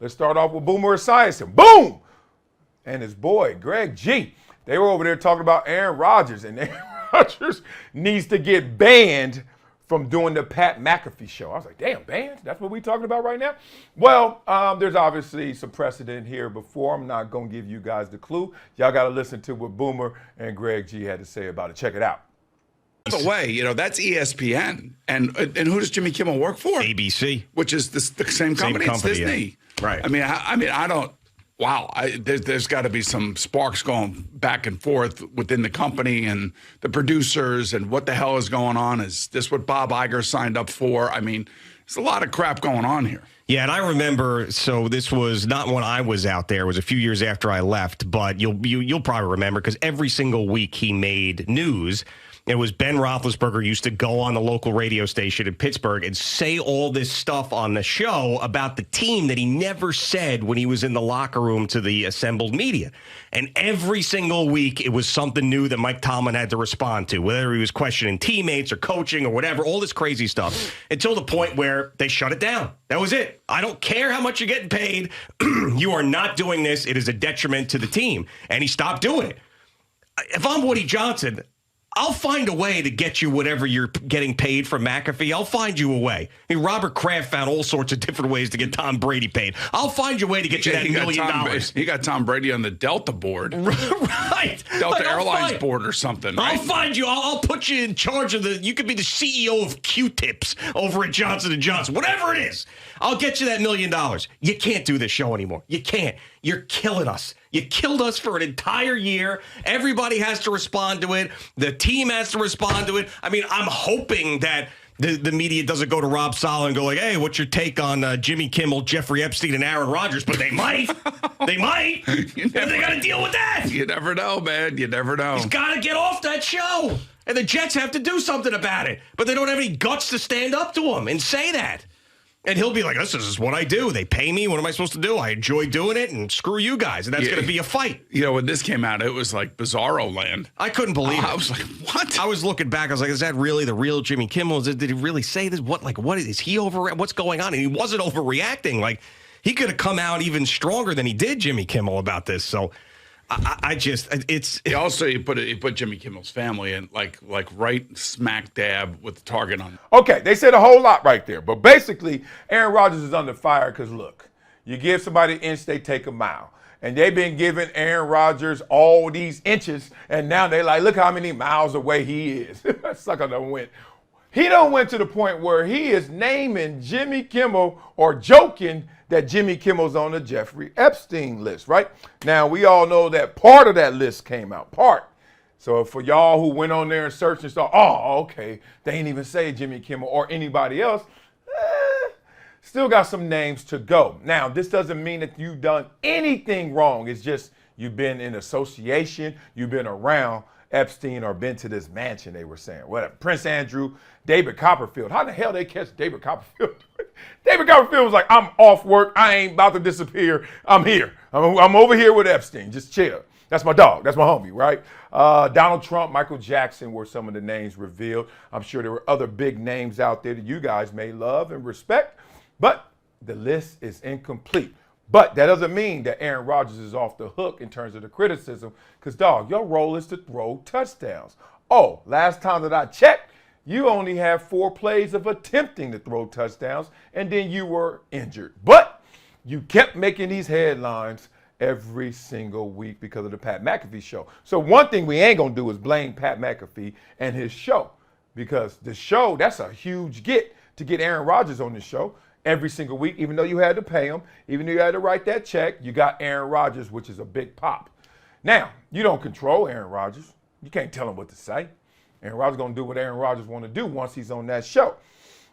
Let's start off with Boomer Esiason. Boom! And his boy, Greg G. They were over there talking about Aaron Rodgers, and Aaron Rodgers needs to get banned from doing the Pat McAfee show. I was like, damn, banned? That's what we're talking about right now? Well, there's obviously some precedent here before. I'm not going to give you guys the clue. Y'all got to listen to what Boomer and Greg G had to say about it. Check it out. By the way, that's ESPN. And who does Jimmy Kimmel work for? ABC. Which is the same company. It's Disney. Yeah. Right. I don't. Wow. There's got to be some sparks going back and forth within the company and the producers and what the hell is going on. Is this what Bob Iger signed up for? I mean, there's a lot of crap going on here. Yeah, and I remember, so this was not when I was out there. It was a few years after I left, but you'll probably remember because every single week he made news. It was Ben Roethlisberger used to go on the local radio station in Pittsburgh and say all this stuff on the show about the team that he never said when he was in the locker room to the assembled media. And every single week, it was something new that Mike Tomlin had to respond to, whether he was questioning teammates or coaching or whatever, all this crazy stuff, until the point where they shut it down. That was it. I don't care how much you're getting paid. You are not doing this. It is a detriment to the team. And he stopped doing it. If I'm Woody Johnson, I'll find a way to get you whatever you're getting paid from McAfee. I'll find you a way. I mean, Robert Kraft found all sorts of different ways to get Tom Brady paid. I'll find you a way to get you that $1 million. He got Tom Brady on the Delta board. Right. Delta Airlines board or something, right? I'll find you. I'll put you in charge of you could be the CEO of Q-Tips over at Johnson & Johnson. Whatever it is, I'll get you that $1 million. You can't do this show anymore. You can't. You're killing us. You killed us for an entire year. Everybody has to respond to it. The team has to respond to it. I mean, I'm hoping that the media doesn't go to Rob Saleh and go like, hey, what's your take on Jimmy Kimmel, Jeffrey Epstein, and Aaron Rodgers? But they might. They might. And they got to deal with that. You never know, man. You never know. He's got to get off that show. And the Jets have to do something about it. But they don't have any guts to stand up to him and say that. And he'll be like, this is what I do. They pay me. What am I supposed to do? I enjoy doing it, and screw you guys. And that's going to be a fight. When this came out, it was like bizarro land. I couldn't believe it. I was like, what? I was looking back. I was like, is that really the real Jimmy Kimmel? Did he really say this? What is he what's going on? And he wasn't overreacting. Like, he could have come out even stronger than he did, Jimmy Kimmel, about this. So he put Jimmy Kimmel's family in like right smack dab with the target on. Okay, they said a whole lot right there, but basically Aaron Rodgers is under fire because look, you give somebody an inch, they take a mile, and they've been giving Aaron Rodgers all these inches, and now they like, look how many miles away he is. That sucker done went. He done went to the point where he is naming Jimmy Kimmel or joking that Jimmy Kimmel's on the Jeffrey Epstein list, right? Now, we all know that part of that list came out, part. So for y'all who went on there and searched and saw, oh, okay, they ain't even say Jimmy Kimmel or anybody else, still got some names to go. Now, this doesn't mean that you've done anything wrong. It's just you've been in association, you've been around Epstein or been to this mansion, they were saying. Whatever. Prince Andrew, David Copperfield. How the hell they catch David Copperfield? David Copperfield was like, I'm off work. I ain't about to disappear. I'm here. I'm over here with Epstein. Just chill. That's my dog. That's my homie, right? Donald Trump, Michael Jackson were some of the names revealed. I'm sure there were other big names out there that you guys may love and respect, but the list is incomplete. But that doesn't mean that Aaron Rodgers is off the hook in terms of the criticism, because, dog, your role is to throw touchdowns. Oh, last time that I checked, you only have 4 plays of attempting to throw touchdowns, and then you were injured. But you kept making these headlines every single week because of the Pat McAfee show. So one thing we ain't going to do is blame Pat McAfee and his show, because the show, that's a huge get to get Aaron Rodgers on the show every single week, even though you had to pay him, even though you had to write that check, you got Aaron Rodgers, which is a big pop. Now, you don't control Aaron Rodgers. You can't tell him what to say. Aaron Rodgers is going to do what Aaron Rodgers want to do once he's on that show.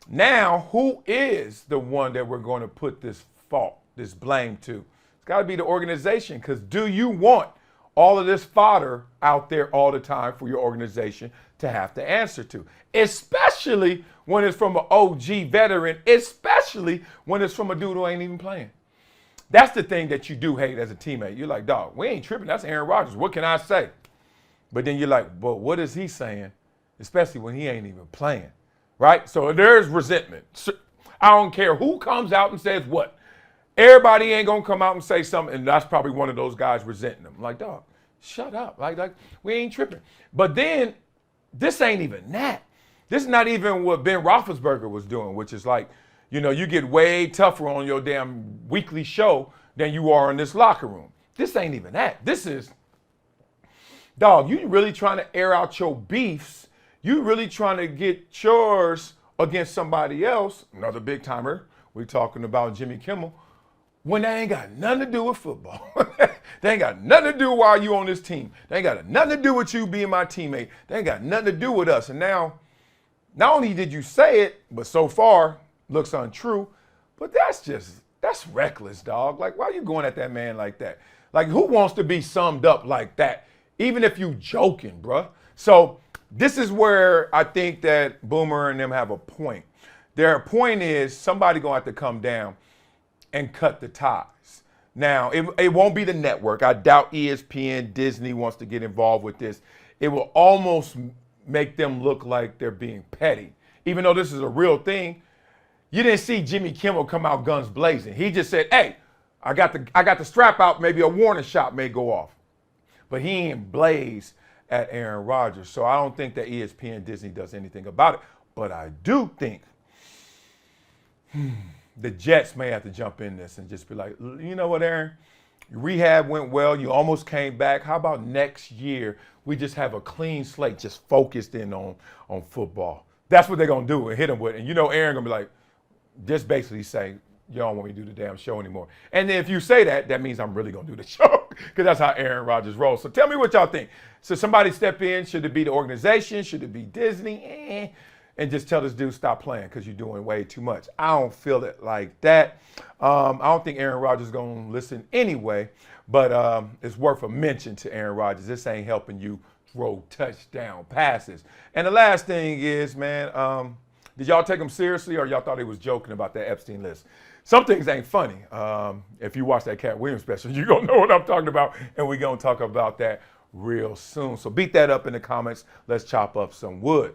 Now, who is the one that we're going to put this fault, this blame to? It's got to be the organization, because do you want all of this fodder out there all the time for your organization to have to answer to? Especially when it's from an OG veteran, especially when it's from a dude who ain't even playing. That's the thing that you do hate as a teammate. You're like, dog, we ain't tripping. That's Aaron Rodgers. What can I say? But then you're like, but what is he saying? Especially when he ain't even playing, right? So there's resentment. So I don't care who comes out and says what. everybody ain't gonna come out and say something, and that's probably one of those guys resenting them. Like, dog, shut up. Like we ain't tripping. But then this ain't even that. This is not even what Ben Roethlisberger was doing, which is like, you get way tougher on your damn weekly show than you are in this locker room. This ain't even that. This is, dog, you really trying to air out your beefs. You really trying to get yours against somebody else, another big timer. We're talking about Jimmy Kimmel, when they ain't got nothing to do with football. They ain't got nothing to do while you on this team. They ain't got nothing to do with you being my teammate. They ain't got nothing to do with us. And now, not only did you say it, but so far looks untrue, but that's reckless, dog. Like, why are you going at that man like that? Like, who wants to be summed up like that? Even if you joking, bruh. So this is where I think that Boomer and them have a point. Their point is somebody gonna have to come down and cut the ties. Now, it won't be the network. I doubt ESPN, Disney wants to get involved with this. It will almost make them look like they're being petty. Even though this is a real thing, you didn't see Jimmy Kimmel come out guns blazing. He just said, hey, I got the strap out, maybe a warning shot may go off. But he ain't blaze at Aaron Rodgers. So I don't think that ESPN, Disney does anything about it. But I do think the Jets may have to jump in this and just be like, you know what, Aaron? Your rehab went well. You almost came back. How about next year we just have a clean slate just focused in on football? That's what they're going to do and hit him with. And Aaron going to be like, just basically say, you don't want me to do the damn show anymore. And then if you say that, that means I'm really going to do the show because that's how Aaron Rodgers rolls. So tell me what y'all think. Should somebody step in? Should it be the organization? Should it be Disney? And just tell this dude stop playing because you're doing way too much. I don't feel it like that. I don't think Aaron Rodgers is going to listen anyway, but it's worth a mention to Aaron Rodgers. This ain't helping you throw touchdown passes. And the last thing is, man, did y'all take him seriously or y'all thought he was joking about that Epstein list? Some things ain't funny. If you watch that Cat Williams special, you're going to know what I'm talking about, and we're going to talk about that real soon. So beat that up in the comments. Let's chop up some wood.